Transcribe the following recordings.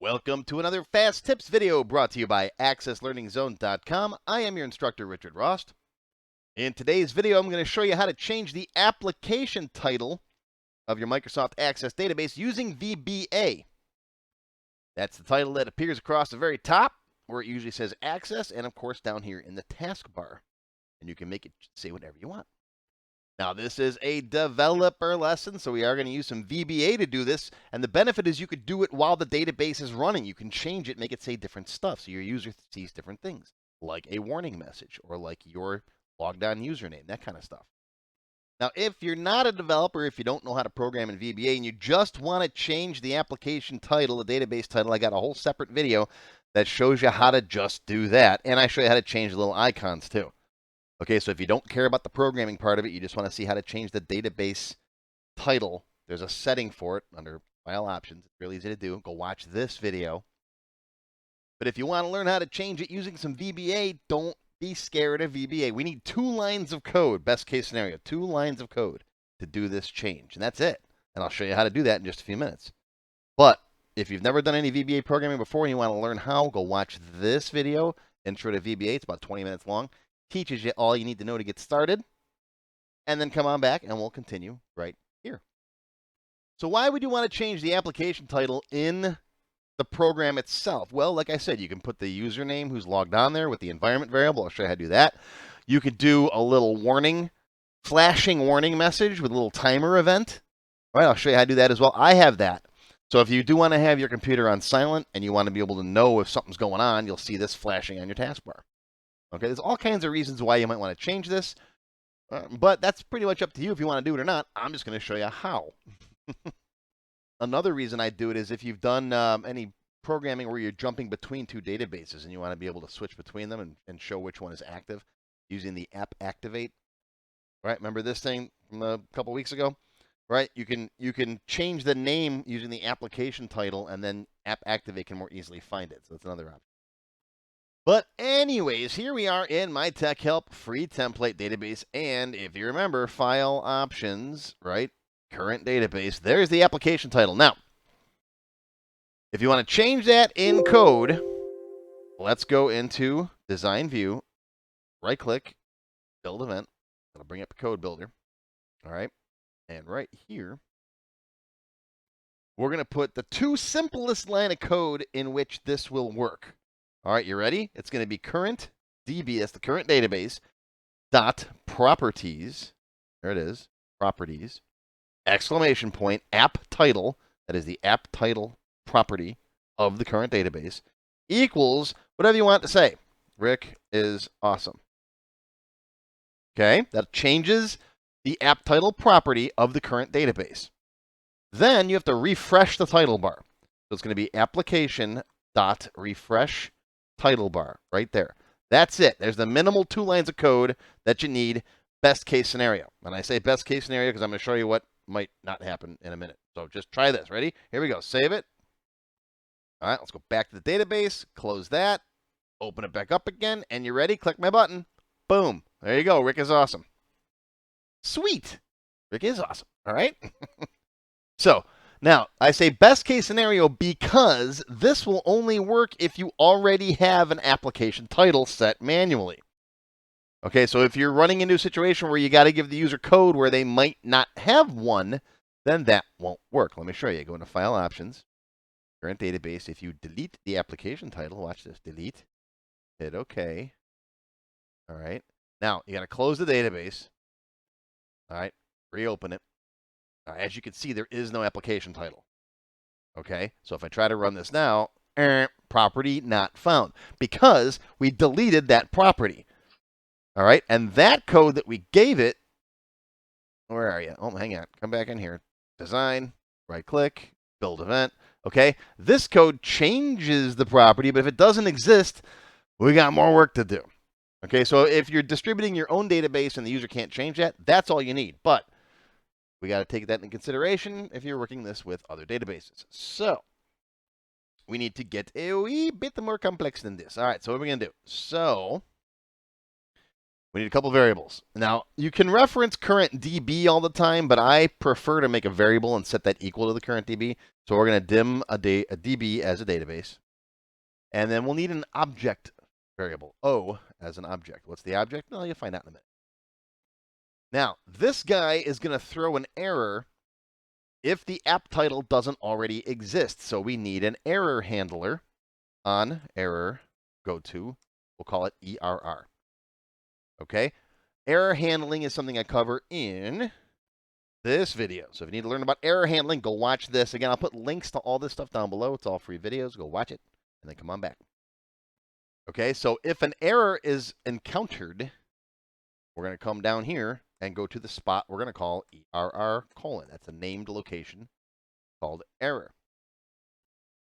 Welcome to another Fast Tips video brought to you by AccessLearningZone.com. I am your instructor, Richard Rost. In today's video, I'm going to show you how to change the application title of your Microsoft Access database using VBA. That's the title that appears across the very top, where it usually says Access, and of course down here in the taskbar. And you can make it say whatever you want. Now, this is a developer lesson, so we are going to use some VBA to do this. And the benefit is you could do it while the database is running. You can change it, make it say different stuff, so your user sees different things, like a warning message or like your logged on username, that kind of stuff. Now, if you're not a developer, if you don't know how to program in VBA, and you just want to change the application title, the database title, I got a whole separate video that shows you how to just do that. And I show you how to change the little icons, too. Okay, so if you don't care about the programming part of it, you just want to see how to change the database title, there's a setting for it under File Options. It's really easy to do. Go watch this video. But if you want to learn how to change it using some VBA, don't be scared of VBA. We need 2 lines of code, best case scenario, 2 lines of code to do this change. And that's it. And I'll show you how to do that in just a few minutes. But if you've never done any VBA programming before and you want to learn how, go watch this video, Intro to VBA. It's about 20 minutes long. Teaches you all you need to know to get started, and then come on back and we'll continue right here. So why would you want to change the application title in the program itself? Well, like I said, you can put the username who's logged on there with the environment variable. I'll show you how to do that. You could do a little warning, flashing warning message with a little timer event. All right, I'll show you how to do that as well. I have that. So if you do want to have your computer on silent and you want to be able to know if something's going on, you'll see this flashing on your taskbar. Okay, there's all kinds of reasons why you might want to change this, but that's pretty much up to you if you want to do it or not. I'm just going to show you how. Another reason I do it is if you've done any programming where you're jumping between 2 databases and you want to be able to switch between them and show which one is active using the AppActivate. Right? Remember this thing from a couple weeks ago? Right? You can change the name using the application title, and then AppActivate can more easily find it. So that's another option. But anyways, here we are in my Tech Help free template database. And if you remember, File Options, right? Current database. There's the application title. Now, if you want to change that in code, let's go into Design View, right-click, Build Event. That'll bring up a code builder. All right. And right here, we're going to put the 2 simplest line of code in which this will work. All right, you ready? It's going to be CurrentDB, that's the current database, .properties, there it is, properties, exclamation point, AppTitle, that is the AppTitle property of the current database, equals whatever you want to say. Rick is awesome. Okay, that changes the AppTitle property of the current database. Then you have to refresh the title bar. So it's going to be Application.RefreshTitleBar right there. That's it. There's the minimal 2 lines of code that you need, best case scenario. And I say best case scenario because I'm going to show you what might not happen in a minute. So just try this. Ready? Here we go. Save it. All right, let's go back to the database, close that, open it back up again, and you're ready. Click my button. Boom. There you go. Rick is awesome. Sweet. Rick is awesome. All right? So, now, I say best case scenario because this will only work if you already have an application title set manually. Okay, so if you're running into a situation where you got to give the user code where they might not have one, then that won't work. Let me show you. Go into File Options, Current Database. If you delete the application title, watch this, delete, hit OK. All right, now you got to close the database. All right, reopen it. As you can see, there is no application title. Okay, so if I try to run this now, property not found, because we deleted that property. All right, and that code that we gave it, where are you? Oh, hang on, come back in here. Design, right-click, build event. Okay, this code changes the property, but if it doesn't exist, we got more work to do. Okay, so if you're distributing your own database and the user can't change that, that's all you need. But we got to take that into consideration if you're working this with other databases. So we need to get a wee bit more complex than this. All right, so what are we going to do? So we need a couple variables. Now, you can reference CurrentDB all the time, but I prefer to make a variable and set that equal to the CurrentDB. So we're going to dim a DB as a database. And then we'll need an object variable, O, as an object. What's the object? Well, you'll find out in a minute. Now, this guy is going to throw an error if the app title doesn't already exist. So we need an error handler on error go to. We'll call it ERR. Okay? Error handling is something I cover in this video. So if you need to learn about error handling, go watch this. Again, I'll put links to all this stuff down below. It's all free videos. Go watch it, and then come on back. Okay, so if an error is encountered, we're going to come down here and go to the spot we're going to call ERR colon. That's a named location called error.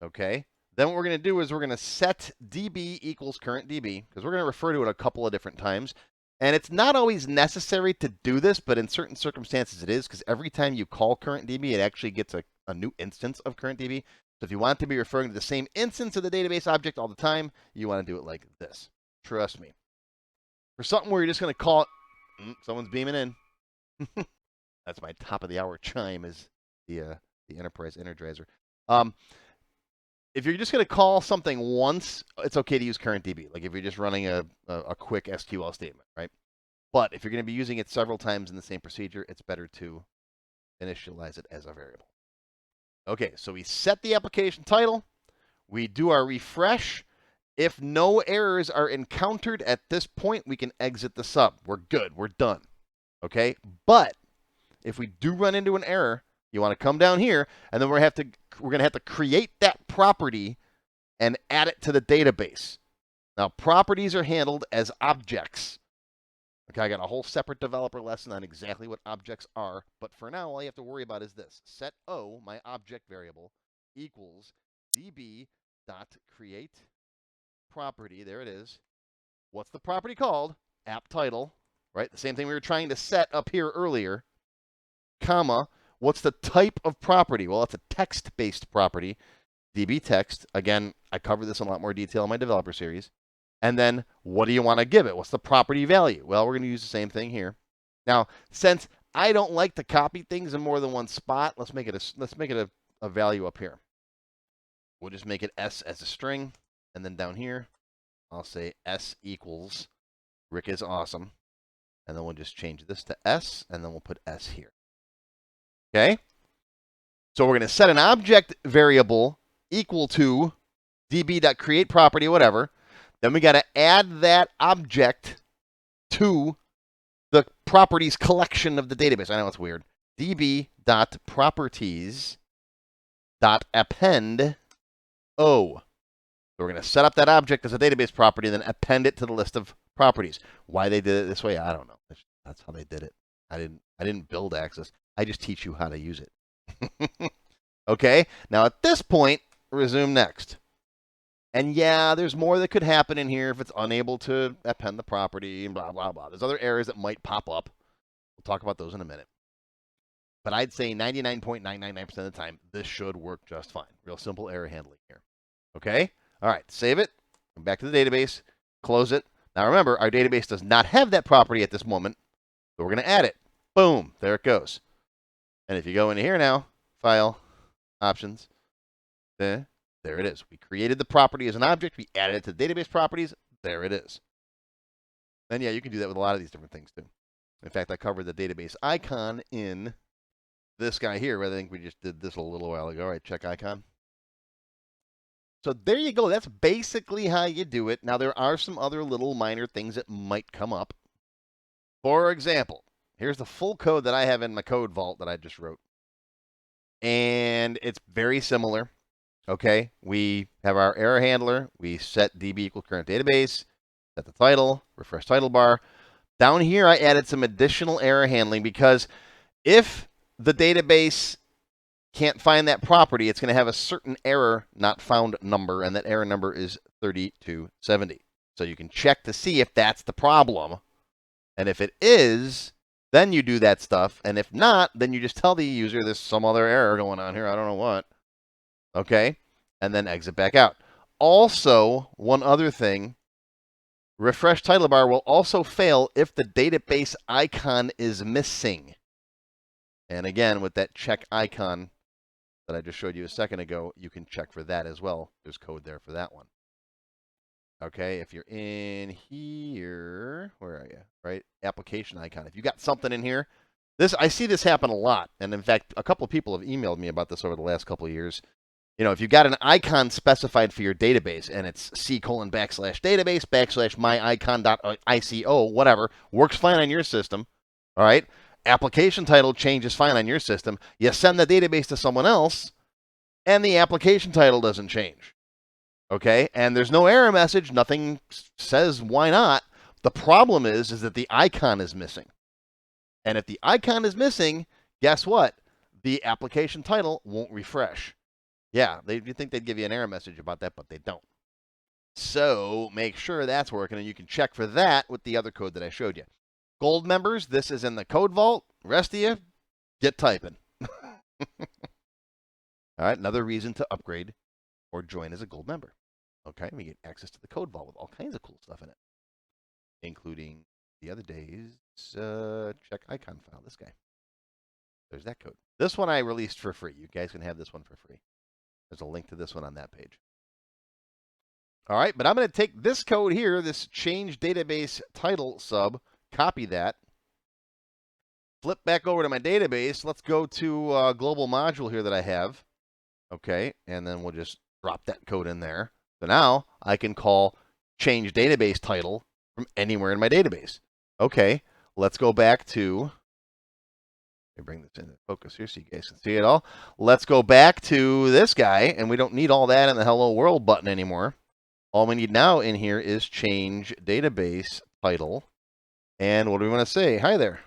Okay, then what we're going to do is we're going to set DB equals CurrentDB, because we're going to refer to it a couple of different times. And it's not always necessary to do this, but in certain circumstances it is, because every time you call CurrentDB, it actually gets a new instance of CurrentDB. So if you want to be referring to the same instance of the database object all the time, you want to do it like this. Trust me. For something where you're just going to call it, someone's beaming in. That's my top of the hour chime, is the Enterprise Energizer. If you're just going to call something once, it's okay to use CurrentDB. Like if you're just running a quick SQL statement, right? But if you're going to be using it several times in the same procedure, it's better to initialize it as a variable. Okay, so we set the application title. We do our refresh. If no errors are encountered at this point, we can exit the sub. We're good. We're done. Okay, but if we do run into an error, you want to come down here, and then we're going to have to create that property and add it to the database. Now, properties are handled as objects. Okay, I got a whole separate developer lesson on exactly what objects are, but for now, all you have to worry about is this. Set O, my object variable, equals db.createProperty. There it is. What's the property called? AppTitle, right? The same thing we were trying to set up here earlier, comma. What's the type of property? Well, it's a text-based property, DB text. Again, I cover this in a lot more detail in my developer series. And then, what do you want to give it? What's the property value? Well, we're going to use the same thing here. Now, since I don't like to copy things in more than one spot, let's make it a value up here. We'll just make it S as a string, and then down here, I'll say S equals Rick is awesome, and then we'll just change this to S, and then we'll put S here. Okay, so we're going to set an object variable equal to db.createProperty, whatever. Then we got to add that object to the properties collection of the database. I know it's weird. db.properties.append O. So we're going to set up that object as a database property and then append it to the list of properties. Why they did it this way, I don't know. That's how they did it. I didn't build Access. I just teach you how to use it. Okay, now at this point, resume next. And yeah, there's more that could happen in here if it's unable to append the property and blah, blah, blah. There's other errors that might pop up. We'll talk about those in a minute. But I'd say 99.999% of the time, this should work just fine. Real simple error handling here. Okay? All right, save it. Come back to the database. Close it. Now remember, our database does not have that property at this moment, so we're going to add it. Boom, there it goes. And if you go into here now, File, Options, there it is. We created the property as an object. We added it to database properties. There it is. And yeah, you can do that with a lot of these different things too. In fact, I covered the database icon in this guy here. I think we just did this a little while ago. All right, check icon. So there you go. That's basically how you do it. Now, there are some other little minor things that might come up. For example, here's the full code that I have in my code vault that I just wrote. And it's very similar. Okay, we have our error handler. We set DB equals current database, set the title, refresh title bar. Down here, I added some additional error handling because if the database can't find that property, it's going to have a certain error not found number, and that error number is 3270. So you can check to see if that's the problem. And if it is, then you do that stuff. And if not, then you just tell the user there's some other error going on here. I don't know what. Okay, and then exit back out. Also, one other thing, refresh title bar will also fail if the database icon is missing. And again, with that check icon that I just showed you a second ago, you can check for that as well. There's code there for that one. Okay, if you're in here, where are you? Right, application icon. If you got something in here, I see this happen a lot. And in fact, a couple of people have emailed me about this over the last couple of years. If you've got an icon specified for your database and it's c:/database / myicon.ico, whatever, works fine on your system. All right. Application title changes fine on your system. You send the database to someone else and the application title doesn't change. Okay. And there's no error message. Nothing says why not. The problem is that the icon is missing. And if the icon is missing, guess what? The application title won't refresh. Yeah, you'd think they'd give you an error message about that, but they don't. So make sure that's working, and you can check for that with the other code that I showed you. Gold members, this is in the code vault. Rest of you, get typing. All right, another reason to upgrade or join as a gold member. Okay, we get access to the code vault with all kinds of cool stuff in it, including the other day's check icon file, this guy. There's that code. This one I released for free. You guys can have this one for free. There's a link to this one on that page. All right, but I'm going to take this code here, this change database title sub, copy that, flip back over to my database. Let's go to a global module here that I have. Okay, and then we'll just drop that code in there. So now I can call change database title from anywhere in my database. Okay, let's go back to... Let me bring this into focus here so you guys can see it all. Let's go back to this guy, and we don't need all that in the Hello World button anymore. All we need now in here is change database title. And what do we want to say? Hi there.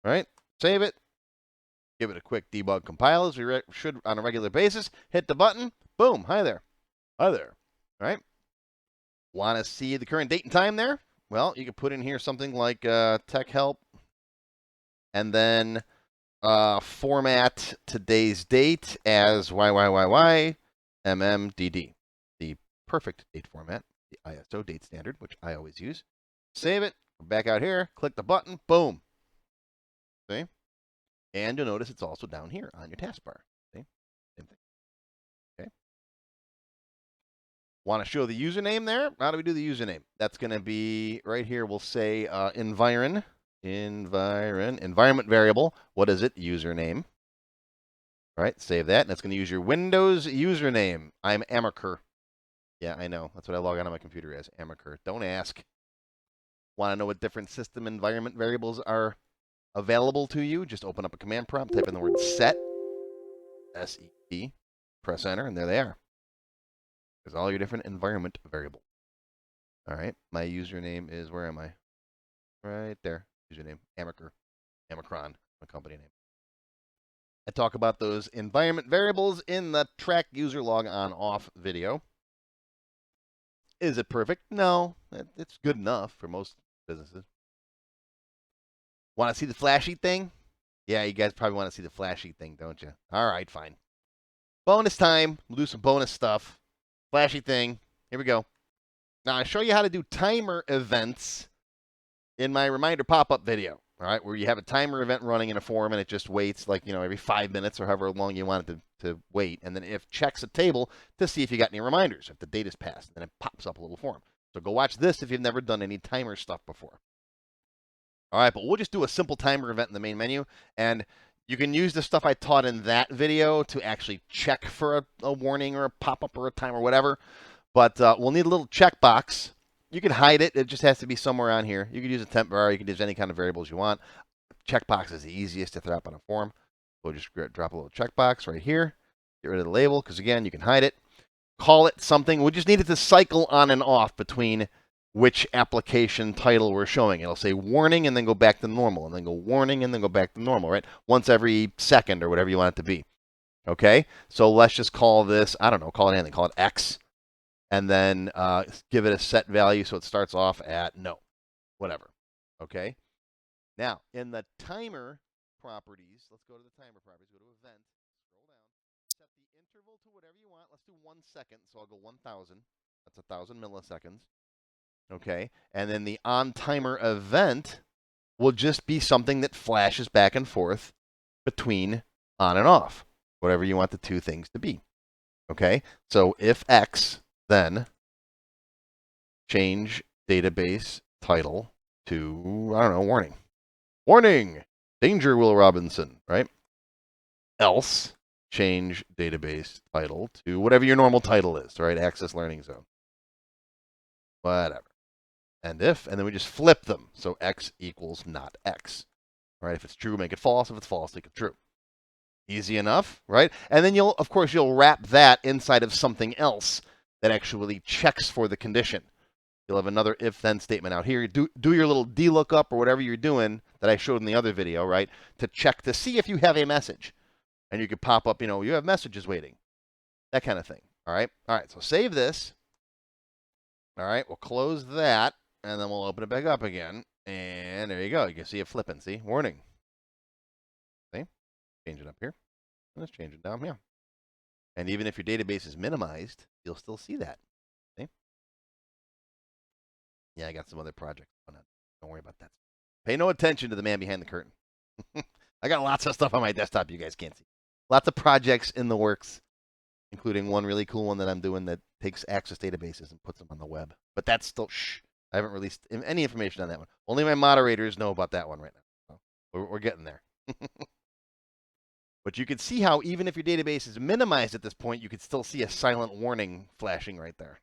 All right, save it. Give it a quick debug compile as we should on a regular basis. Hit the button. Boom. Hi there. Hi there. All right. Want to see the current date and time there? Well, you can put in here something like tech help. And then format today's date as YYYY/MMDD, the perfect date format, the ISO date standard, which I always use. Save it, back out here, click the button, boom. See? And you'll notice it's also down here on your taskbar. See? Same thing. Okay. Want to show the username there? How do we do the username? That's going to be right here. We'll say environment variable. What is it? Username. All right, save that. And it's going to use your Windows username. I'm Amaker. Yeah, I know. That's what I log on my computer as, Amaker. Don't ask. Want to know what different system environment variables are available to you? Just open up a command prompt, type in the word set, S-E-T, press enter, and there they are. There's all your different environment variables. All right, my username is, where am I? Right there. Username, Amaker, Amacron, my company name. I talk about those environment variables in the track user log on off video. Is it perfect? No, it's good enough for most businesses. Want to see the flashy thing? Yeah, you guys probably want to see the flashy thing, don't you? All right, fine. Bonus time. We'll do some bonus stuff. Flashy thing. Here we go. Now, I show you how to do timer events in my reminder pop-up video, all right, where you have a timer event running in a form and it just waits like, every 5 minutes or however long you want it to wait. And then it checks a table to see if you got any reminders, if the date is passed. And then it pops up a little form. So go watch this if you've never done any timer stuff before. All right, but we'll just do a simple timer event in the main menu. And you can use the stuff I taught in that video to actually check for a warning or a pop-up or a time or whatever. But we'll need a little checkbox. You can hide it. It just has to be somewhere on here. You can use a temp var. You can use any kind of variables you want. Checkbox is the easiest to throw up on a form. We'll just drop a little checkbox right here. Get rid of the label because, again, you can hide it. Call it something. We just need it to cycle on and off between which application title we're showing. It'll say warning and then go back to normal, and then go warning and then go back to normal, right? Once every second or whatever you want it to be. Okay? So let's just call this, I don't know, call it anything. Call it X. And then give it a set value so it starts off at no, whatever. Okay? Now, in the timer properties, let's go to the timer properties, go to event, scroll down, set the interval to whatever you want. Let's do 1 second, so I'll go 1,000. That's 1,000 milliseconds. Okay? And then the on timer event will just be something that flashes back and forth between on and off. whatever you want the two things to be. Okay, so if X, then change database title to, I don't know, warning. Warning, danger, Will Robinson, right? Else, change database title to whatever your normal title is, right? Access Learning Zone. Whatever. And if, and then we just flip them. So X equals not X. Right? If it's true, make it false. If it's false, make it true. Easy enough, right? And then of course, you'll wrap that inside of something else that actually checks for the condition. You'll have another if-then statement out here. Do your little DLOOKUP or whatever you're doing that I showed in the other video, right? To check to see if you have a message. And you could pop up, you have messages waiting. That kind of thing. All right? All right, so save this. All right, we'll close that, and then we'll open it back up again. And there you go. You can see it flipping. See? Warning. See? Change it up here. Let's change it down here. And even if your database is minimized, you'll still see that. See? Yeah, I got some other projects going on. Don't worry about that. Pay no attention to the man behind the curtain. I got lots of stuff on my desktop you guys can't see. Lots of projects in the works, including one really cool one that I'm doing that takes Access databases and puts them on the web. But that's still, I haven't released any information on that one. Only my moderators know about that one right now. So we're getting there. But you can see how even if your database is minimized at this point, you could still see a silent warning flashing right there.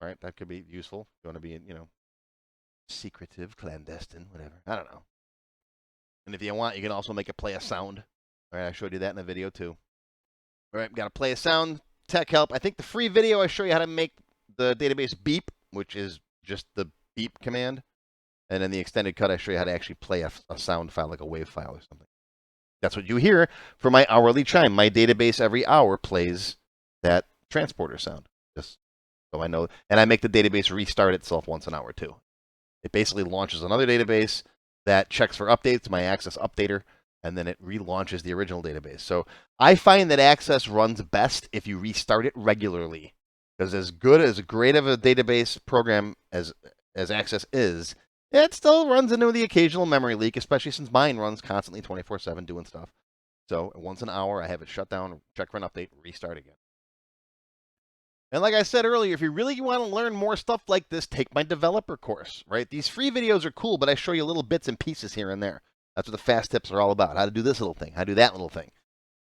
All right, that could be useful. If you want to be, secretive, clandestine, whatever. I don't know. And if you want, you can also make it play a sound. All right, I showed you that in a video too. All right, got to play a sound, tech help. I think the free video, I show you how to make the database beep, which is just the beep command. And in the extended cut, I show you how to actually play a sound file, like a wave file or something. That's what you hear for my hourly chime. My database every hour plays that transporter sound. Just so I know. And I make the database restart itself once an hour too. It basically launches another database that checks for updates, my Access updater, and then it relaunches the original database. So I find that Access runs best if you restart it regularly. Because as great of a database program as Access is, it still runs into the occasional memory leak, especially since mine runs constantly 24/7 doing stuff. So once an hour, I have it shut down, check for an update, restart again. And like I said earlier, if you really want to learn more stuff like this, take my developer course, right? These free videos are cool, but I show you little bits and pieces here and there. That's what the fast tips are all about. How to do this little thing, how to do that little thing.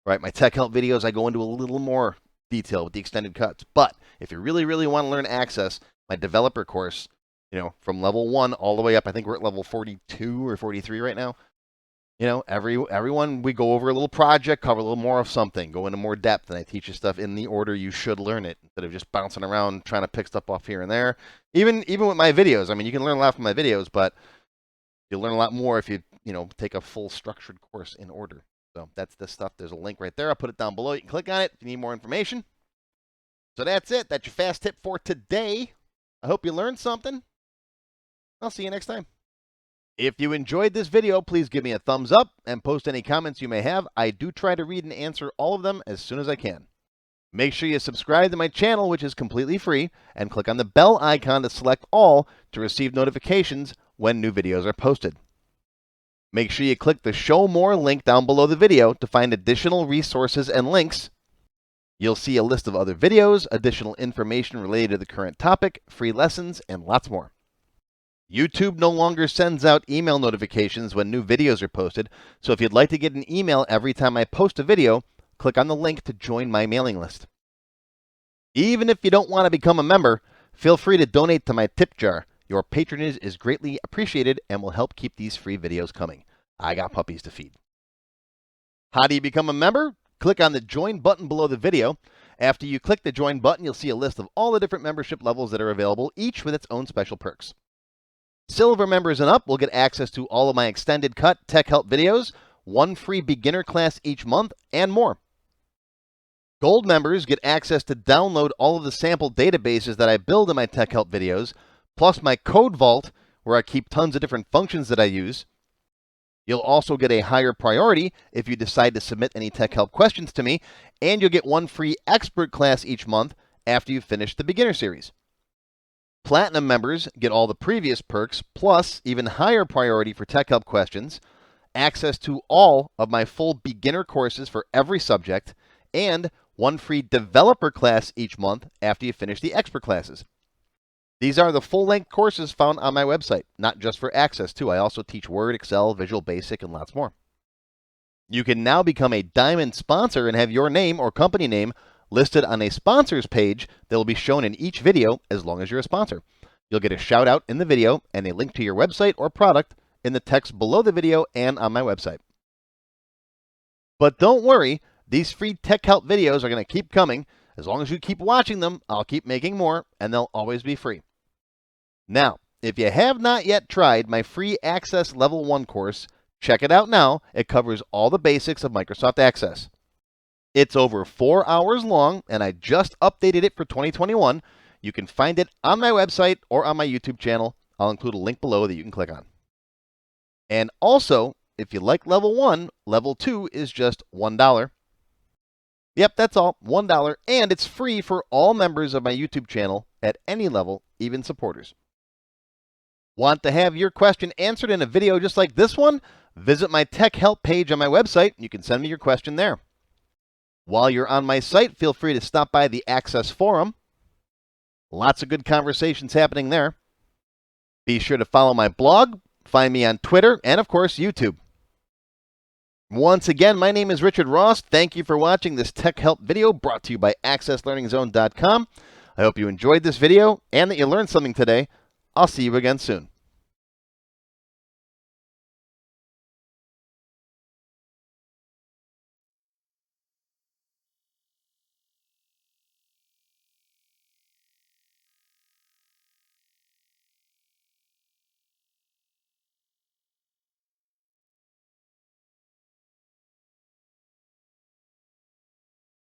Right? My tech help videos, I go into a little more detail with the extended cuts. But if you really, really want to learn Access, my developer course, from level 1 all the way up, I think we're at level 42 or 43 right now. Everyone, we go over a little project, cover a little more of something, go into more depth, and I teach you stuff in the order you should learn it, instead of just bouncing around trying to pick stuff off here and there. Even with my videos, I mean, you can learn a lot from my videos, but you'll learn a lot more if you, take a full structured course in order. So that's this stuff. There's a link right there. I'll put it down below. You can click on it if you need more information. So that's it. That's your fast tip for today. I hope you learned something. I'll see you next time. If you enjoyed this video, please give me a thumbs up and post any comments you may have. I do try to read and answer all of them as soon as I can. Make sure you subscribe to my channel, which is completely free, and click on the bell icon to select all to receive notifications when new videos are posted. Make sure you click the Show More link down below the video to find additional resources and links. You'll see a list of other videos, additional information related to the current topic, free lessons, and lots more. YouTube no longer sends out email notifications when new videos are posted, so if you'd like to get an email every time I post a video, click on the link to join my mailing list. Even if you don't want to become a member, feel free to donate to my tip jar. Your patronage is greatly appreciated and will help keep these free videos coming. I got puppies to feed. How do you become a member? Click on the Join button below the video. After you click the Join button, you'll see a list of all the different membership levels that are available, each with its own special perks. Silver members and up will get access to all of my extended cut tech help videos, one free beginner class each month, and more. Gold members get access to download all of the sample databases that I build in my tech help videos, plus my code vault, where I keep tons of different functions that I use. You'll also get a higher priority if you decide to submit any tech help questions to me, and you'll get one free expert class each month after you finish the beginner series. Platinum members get all the previous perks, plus even higher priority for tech help questions, access to all of my full beginner courses for every subject, and one free developer class each month after you finish the expert classes. These are the full-length courses found on my website, not just for Access too. I also teach Word, Excel, Visual Basic, and lots more. You can now become a Diamond sponsor and have your name or company name listed on a sponsors page that will be shown in each video as long as you're a sponsor. You'll get a shout out in the video and a link to your website or product in the text below the video and on my website. But don't worry, these free tech help videos are going to keep coming. As long as you keep watching them, I'll keep making more, and they'll always be free. Now, if you have not yet tried my free Access Level 1 course, check it out now. It covers all the basics of Microsoft Access. It's over 4 hours long, and I just updated it for 2021. You can find it on my website or on my YouTube channel. I'll include a link below that you can click on. And also, if you like Level 1, Level 2 is just $1. Yep, that's all, $1, and it's free for all members of my YouTube channel at any level, even supporters. Want to have your question answered in a video just like this one? Visit my tech help page on my website. You can send me your question there. While you're on my site, feel free to stop by the Access Forum. Lots of good conversations happening there. Be sure to follow my blog, find me on Twitter, and of course, YouTube. Once again, my name is Richard Ross. Thank you for watching this tech help video brought to you by AccessLearningZone.com. I hope you enjoyed this video and that you learned something today. I'll see you again soon.